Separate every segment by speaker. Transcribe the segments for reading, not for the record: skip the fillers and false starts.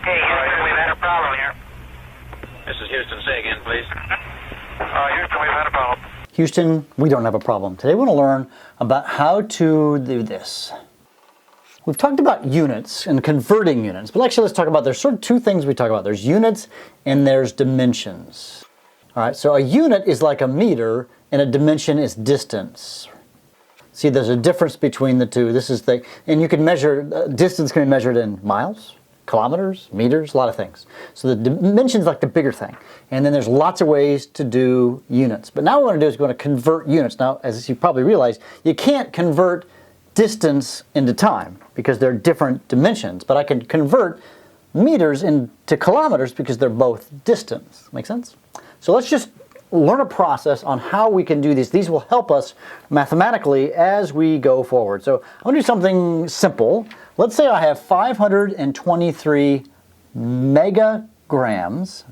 Speaker 1: Okay, Houston, we've had a problem here.
Speaker 2: This is Houston. Say again, please.
Speaker 1: Houston, we've had a problem.
Speaker 3: Houston, we don't have a problem. Today we're going to learn about how to do this. We've talked about units and converting units, but actually let's talk about, there's sort of two things we talk about. There's units and there's dimensions. All right, so a unit is like a meter and a dimension is distance. See, there's a difference between the two. This is the, and you can measure, distance can be measured in miles, kilometers, meters, a lot of things. So the dimension's like the bigger thing. And then there's lots of ways to do units. But now what we're going to do is we're going to convert units. Now, as you probably realize, you can't convert distance into time because they're different dimensions. But I can convert meters into kilometers because they're both distance. Make sense? So let's just learn a process on how we can do these. These will help us mathematically as we go forward. So I'm going to do something simple. Let's say I have 523 megagrams,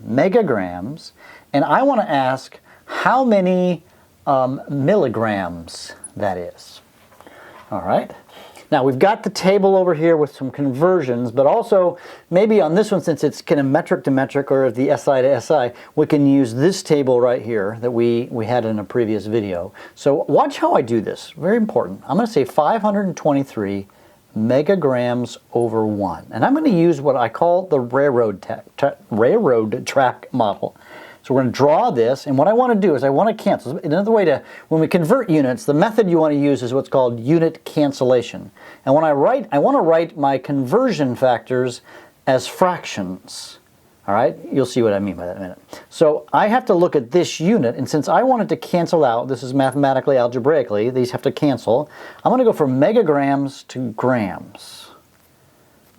Speaker 3: and I want to ask how many milligrams that is. All right. Now we've got the table over here with some conversions, but also maybe on this one, since it's kind of metric to metric or the SI to SI, we can use this table right here that we had in a previous video. So watch how I do this. Very important. I'm going to say 523 megagrams over 1. And I'm going to use what I call the railroad track model. So we're going to draw this, and what I want to do is I want to cancel. Another way to, when we convert units, the method you want to use is what's called unit cancellation. And when I want to write my conversion factors as fractions. All right, you'll see what I mean by that in a minute. So I have to look at this unit, and since I want it to cancel out, this is mathematically, algebraically, these have to cancel. I'm going to go from megagrams to grams.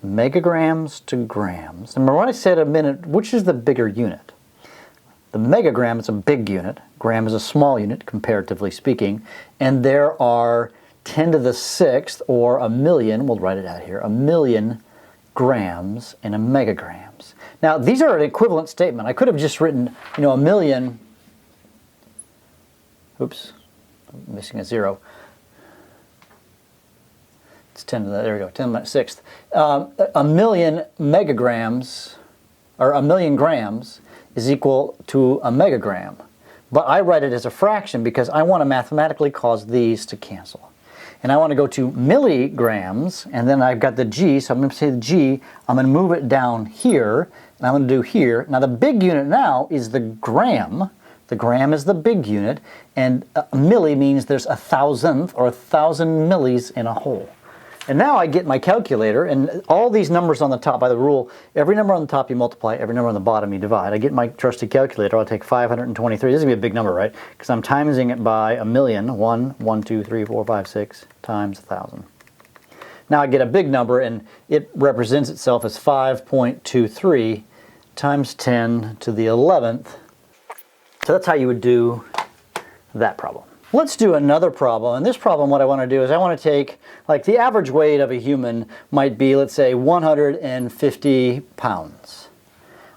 Speaker 3: Megagrams to grams. Remember what I said a minute, which is the bigger unit? The megagram is a big unit, gram is a small unit, comparatively speaking, and there are 10 to the 6th, or a million, we'll write it out here, a million grams in a megagrams. Now, these are an equivalent statement. I could have just written, a million, oops, I'm missing a 0. It's 10 to the, there we go, 10 to the 6th. A million megagrams, or a million grams, is equal to a megagram. But I write it as a fraction because I want to mathematically cause these to cancel. And I want to go to milligrams, and then I've got the G, so I'm going to say the G, I'm going to move it down here, and I'm going to do here. Now the big unit now is the gram. The gram is the big unit, and a milli means there's 1,000th or 1,000 millis in a whole. And now I get my calculator, and all these numbers on the top, by the rule, every number on the top you multiply, every number on the bottom you divide. I get my trusty calculator, I'll take 523, this is going to be a big number, right? Because I'm timesing it by a million, 1, 2, 3, 4, 5, 6, times 1,000. Now I get a big number, and it represents itself as 5.23 times 10 to the 11th. So that's how you would do that problem. Let's do another problem, and this problem what I want to do is I want to take, like the average weight of a human might be, let's say, 150 pounds.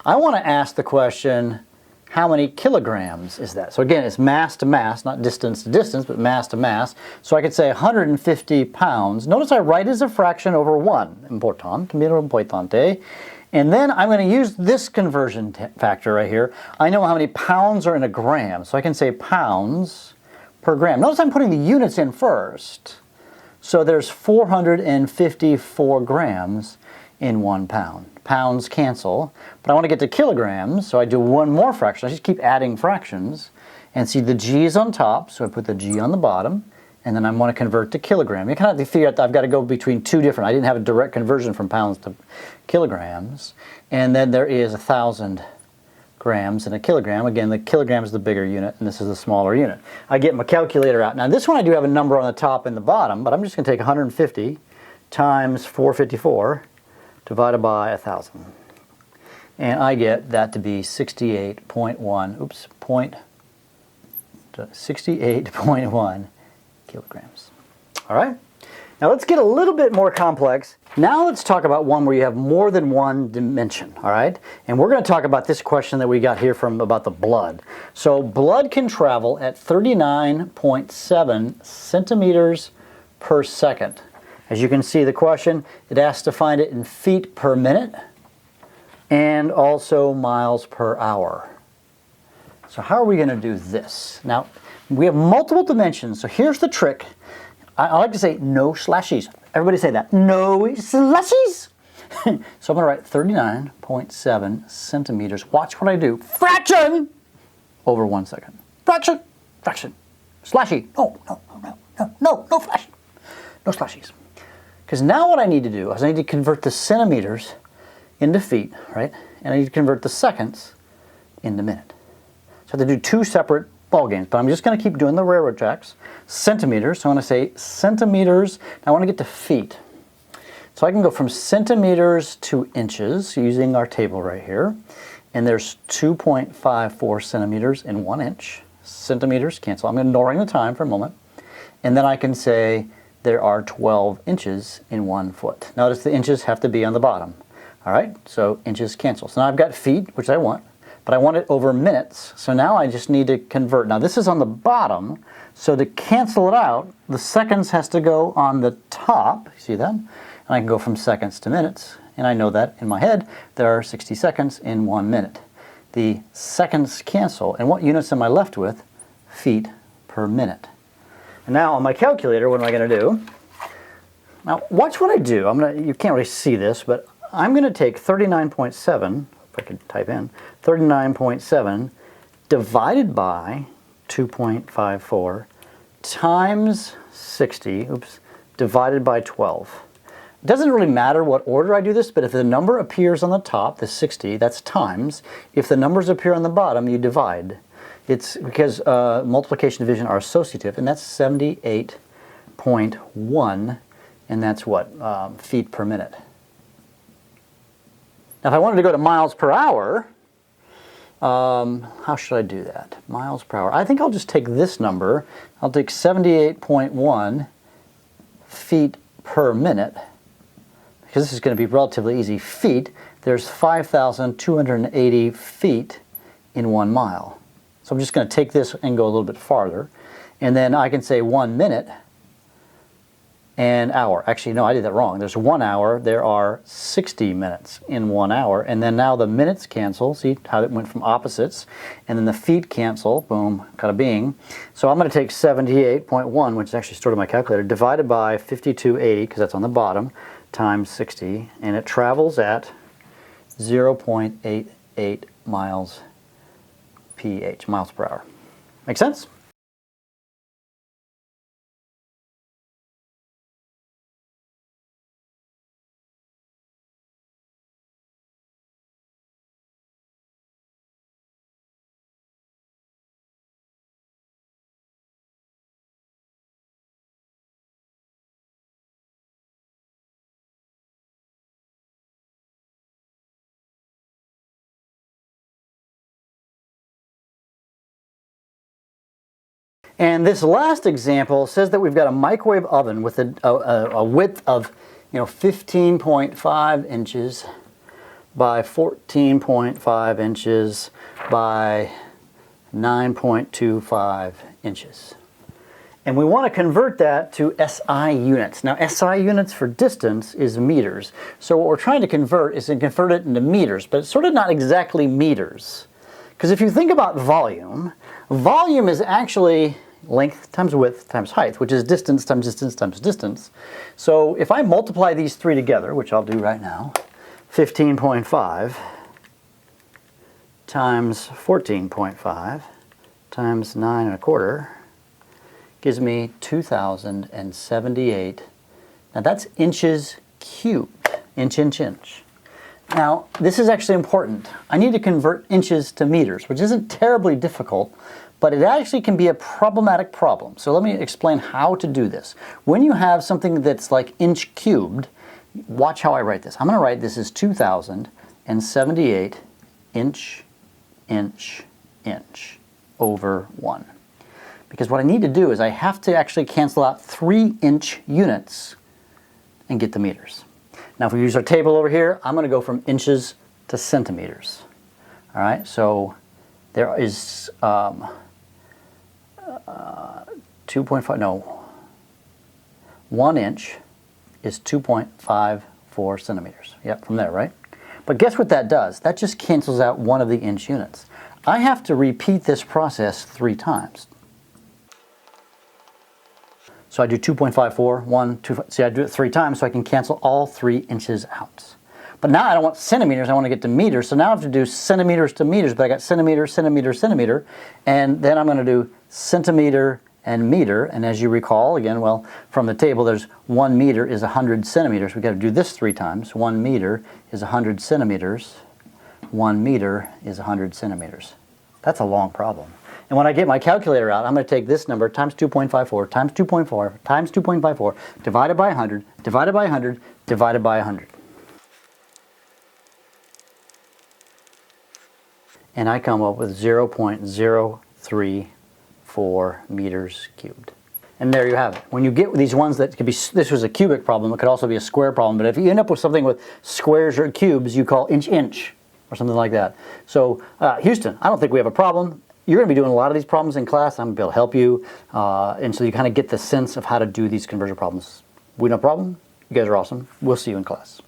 Speaker 3: I want to ask the question, how many kilograms is that? So again, it's mass to mass, not distance to distance, but mass to mass. So I could say 150 pounds. Notice I write as a fraction over 1, importante. And then I'm going to use this conversion factor right here. I know how many pounds are in a gram, so I can say pounds per gram. Notice I'm putting the units in first. So there's 454 grams in 1 pound. Pounds cancel, but I want to get to kilograms, so I do one more fraction. I just keep adding fractions, and see the G is on top, so I put the G on the bottom, and then I want to convert to kilogram. You kind of have to figure out I've got to go between two different, I didn't have a direct conversion from pounds to kilograms, and then there is 1,000 grams in a kilogram. Again, the kilogram is the bigger unit, and this is the smaller unit. I get my calculator out. Now this one I do have a number on the top and the bottom, but I'm just going to take 150 times 454 divided by 1,000. And I get that to be 68.1 kilograms. All right? Now let's get a little bit more complex. Now let's talk about one where you have more than one dimension, all right? And we're going to talk about this question that we got here from about the blood. So blood can travel at 39.7 centimeters per second. As you can see the question, it asks to find it in feet per minute, and also miles per hour. So how are we going to do this? Now, we have multiple dimensions, so here's the trick. I like to say no slashies. Everybody say that. No slashies. So I'm going to write 39.7 centimeters. Watch what I do. Fraction over 1 second. Fraction. Fraction. Slashy. No flashing. No slashies. Because now what I need to do is I need to convert the centimeters into feet, right? And I need to convert the seconds into minute. So I have to do two separate ball games, but I'm just going to keep doing the railroad tracks. Centimeters, so I want to say centimeters. Now I want to get to feet. So I can go from centimeters to inches using our table right here. And there's 2.54 centimeters in 1 inch. Centimeters cancel. I'm ignoring the time for a moment. And then I can say there are 12 inches in 1 foot. Notice the inches have to be on the bottom. All right, so inches cancel. So now I've got feet, which I want, but I want it over minutes. So now I just need to convert. Now this is on the bottom, so to cancel it out, the seconds has to go on the top. See that? And I can go from seconds to minutes, and I know that in my head there are 60 seconds in 1 minute. The seconds cancel, and what units am I left with? Feet per minute. And now on my calculator, what am I going to do? Now watch what I do. You can't really see this, but I'm going to take 39.7, if I could type in, 39.7 divided by 2.54 times 60, divided by 12. It doesn't really matter what order I do this, but if the number appears on the top, the 60, that's times. If the numbers appear on the bottom, you divide. It's because multiplication and division are associative, and that's 78.1, and that's what? Feet per minute. Now if I wanted to go to miles per hour, how should I do that? Miles per hour. I think I'll just take this number. I'll take 78.1 feet per minute, because this is going to be relatively easy. Feet, there's 5,280 feet in 1 mile. So I'm just going to take this and go a little bit farther. And then I can say 1 minute and hour. Actually, no, I did that wrong. There's 1 hour. There are 60 minutes in 1 hour. And then now the minutes cancel. See how it went from opposites. And then the feet cancel. Boom, got a bing. So I'm going to take 78.1, which is actually stored in my calculator, divided by 5280, because that's on the bottom, times 60. And it travels at 0.88 miles ph, miles per hour. Make sense? And this last example says that we've got a microwave oven with a width of 15.5 inches by 14.5 inches by 9.25 inches. And we want to convert that to SI units. Now SI units for distance is meters. So what we're trying to convert is to convert it into meters, but it's sort of not exactly meters. Because if you think about volume, volume is actually length times width times height, which is distance times distance times distance. So if I multiply these three together, which I'll do right now, 15.5 times 14.5 times 9 1/4 gives me 2,078. Now that's inches cubed, inch, inch, inch. Now, this is actually important. I need to convert inches to meters, which isn't terribly difficult, but it actually can be a problematic problem. So let me explain how to do this. When you have something that's like inch cubed, watch how I write this. I'm going to write this as 2,078 inch, inch, inch over 1. Because what I need to do is I have to actually cancel out 3-inch units and get the meters. Now if we use our table over here, I'm going to go from inches to centimeters. All right, so there is 1 inch is 2.54 centimeters. Yep, from there, right? But guess what that does? That just cancels out one of the inch units. I have to repeat this process 3 times. So I do 2.54, 1, 2, see I do it 3 times so I can cancel all 3 inches out. But now I don't want centimeters, I want to get to meters, so now I have to do centimeters to meters, but I got centimeter, centimeter, centimeter, and then I'm going to do centimeter and meter, and as you recall, again, well, from the table, there's 1 meter is 100 centimeters. We've got to do this 3 times. 1 meter is 100 centimeters. 1 meter is 100 centimeters. That's a long problem. And when I get my calculator out, I'm going to take this number times 2.54 times 2.4 times 2.54 divided by 100, divided by 100, divided by 100. And I come up with 0.034 meters cubed. And there you have it. When you get these ones that could be, this was a cubic problem, it could also be a square problem, but if you end up with something with squares or cubes, you call inch or something like that. So Houston, I don't think we have a problem. You're going to be doing a lot of these problems in class. I'm going to be able to help you. And so you kind of get the sense of how to do these conversion problems. We no problem. You guys are awesome. We'll see you in class.